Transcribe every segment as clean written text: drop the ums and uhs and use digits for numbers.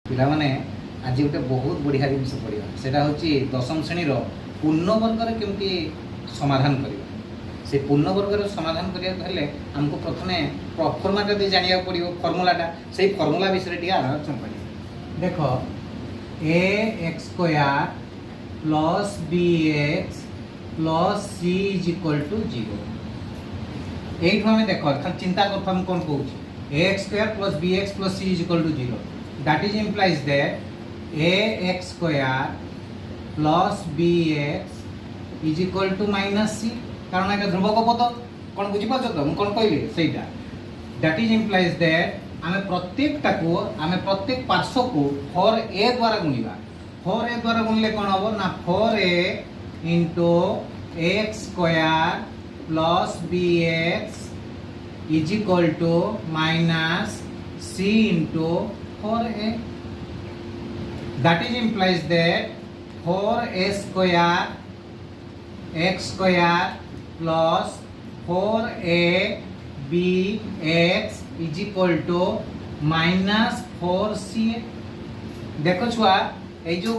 ପିଲାମାନେ ଆଜି ଗୋଟେ ବହୁତ ବଢ଼ିଆ ଜିନିଷ ପଢ଼ିବା, ସେଇଟା ହେଉଛି ଦଶମ ଶ୍ରେଣୀର ପୂର୍ଣ୍ଣବର୍ଗରେ କେମିତି ସମାଧାନ କରିବା। ସେ ପୂର୍ଣ୍ଣବର୍ଗର ସମାଧାନ କରିବାକୁ ହେଲେ ଆମକୁ ପ୍ରଥମେ ପ୍ରଫର୍ମାଟା ଦେଇ ଜାଣିବାକୁ ପଡ଼ିବ, ଫର୍ମୁଲାଟା। ସେଇ ଫର୍ମୁଲା ବିଷୟରେ ଟିକେ ଆଲୋଚନା କରିବା। ଦେଖ, A X square plus B X plus C is equal to 0। এইটু আমি দেখো খালি চিন্তা করতাম কোন কৌছি ax square plus bx plus c is equal to 0. That is implies that ax square plus bx is equal to minus c, কারণ এটা ধ্রুবক পদ। কোন বুঝি পাচ্ছ তো মু কোন কইলি সেইটা। That is implies that আমি প্রত্যেকটাকু আমি প্রত্যেক পার্শ্বকু 4a দ্বারা গুণিবা। 4a দ্বারা গুণলে কোন হবে না 4a into x square plus bx is equal to minus c into 4a. That is implies that 4a square x square plus 4a bx is equal to minus 4ca. देखो छुआ এই যে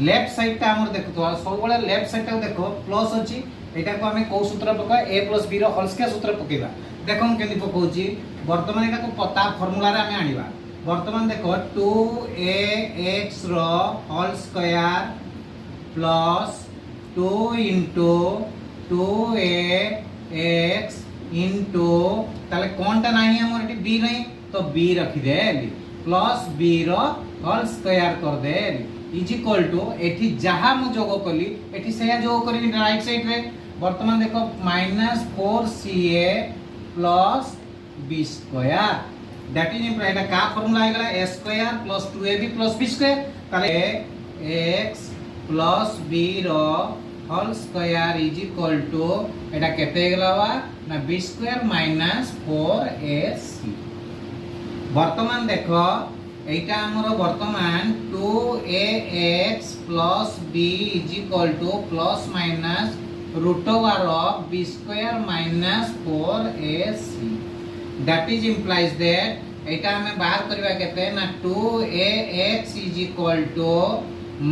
left side टा हमर देखो तो सब बळे left side टा देखो प्लस अछि, एटा को हमें को सूत्र पका a + b रो होल स्क्वायर सूत्र पकेबा। देखो हम केनी पकोची वर्तमान एटा को पता फार्मूला रे हमें आनिबा। वर्तमान देखो 2ax रो whole square plus 2 into 2ax into ताले कोनटा नाही हमर एटी b नाही तो b रखि देली प्लस b रो होल स्क्वायर कर देली इज इक्वल टू एठी जहा मु जोग कली एठी सेया जोग करी राइट साइड रे। वर्तमान देखो minus 4ca plus b square. That is imply एटा का फार्मूला आइ गला a square plus 2ab plus b square. ताले x प्लस b रो whole square is equal to एटा केते गला वा ना b स्क्वायर माइनस 4ac। वर्तमान देखो এইটা আমরা বর্তমান 2ax plus b is equal to plus minus root over of b square minus 4ac. That is implies that এইটা আমি বাহার করিবা কেতে না 2ax is equal to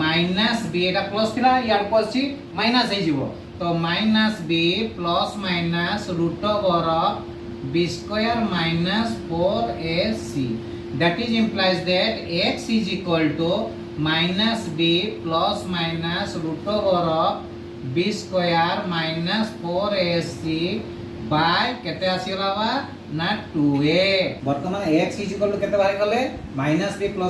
minus b, এটা প্লাস থিলা ইয়ার পছি মাইনাস হই যাব তো minus b plus minus root over of b square minus 4ac. That is implies that x is equal to minus b plus minus root over of b square minus 4ac by केते आसीला बा ना 2a। वर्तमान x is equal to केते बाहर गले minus b plus